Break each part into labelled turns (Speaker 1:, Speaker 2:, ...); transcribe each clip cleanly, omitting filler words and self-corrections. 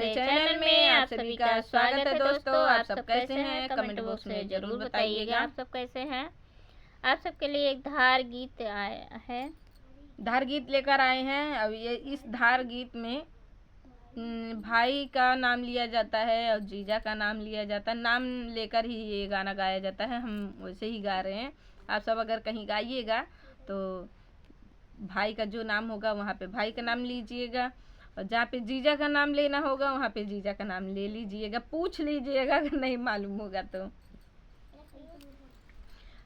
Speaker 1: हमारे चैनल में आप सभी का स्वागत है। दोस्तों, आप सब कैसे हैं? कमेंट बॉक्स में जरूर बताइएगा
Speaker 2: आप सब कैसे हैं। आप सबके लिए एक धार गीत आया है।
Speaker 1: धार गीत लेकर आए हैं। अब ये इस धार गीत में भाई का नाम लिया जाता है और जीजा का नाम लिया जाता है। नाम लेकर ही ये गाना गाया जाता है। हम वैसे ही गा रहे हैं। आप सब अगर कहीं गाइएगा तो भाई का जो नाम होगा वहाँ पे भाई का नाम लीजिएगा, और जहाँ पे जीजा का नाम लेना होगा वहाँ पे जीजा का नाम ले लीजिएगा। पूछ लीजिएगा अगर नहीं मालूम होगा तो।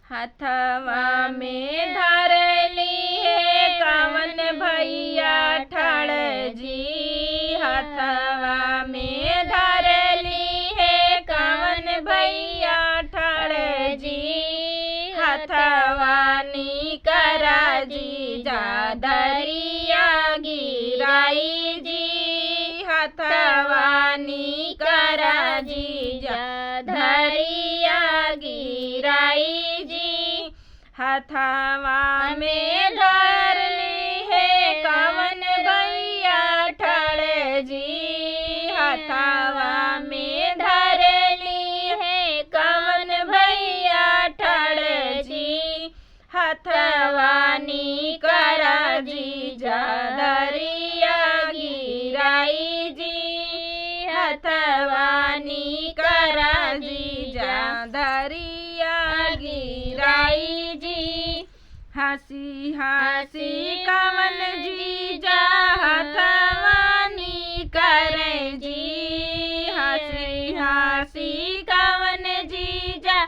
Speaker 1: हथवा में धर ली है कवन भैया ठाड़ जी, हथवा में धर ली है कवन भैया ठाड़ जी, हथवानी करा जी जा दरिया गिराई जी, हथवानी करा जी जा दरिया गिराई जी, हथवा में धर ली है कवन भैया ठाड़ जी, हथवा में धर ली है कवन भैया ठाड़ जी, हथवानी करा जी जा दरिया गिराई जी, हथवानी करा जी जा दरिया गिराई जी, हंसी हंसी कवन जी जा हथवानी करे जी, हंसी हंसी कवन जी जा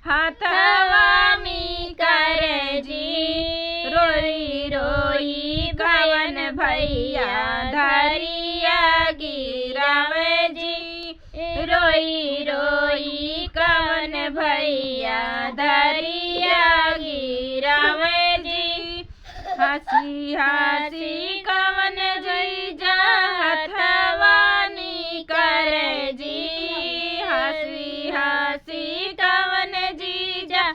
Speaker 1: हथवानी करे जी, रोई रोई कवन भैया धरिया गिरावे जी, रोई रोई कवन भैया धरिया गिरावे जी, हंसी हंसी कवन जी जा हथवानी करे जी, हंसी हंसी कवन जी जा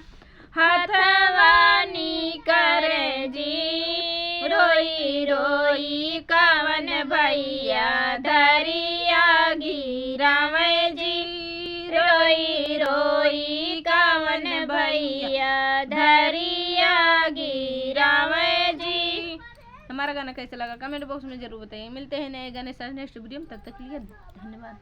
Speaker 1: हथवानी करे जी, रोई रोई कवन भैया धरिया गिरावे जी, रोई रोई कवन भैया धरिया गिरावे जी। हमारा गाना कैसा लगा कमेंट बॉक्स में जरूर बताइए। मिलते हैं नए गाने साथ नेक्स्ट वीडियो में। तब तक के लिए धन्यवाद।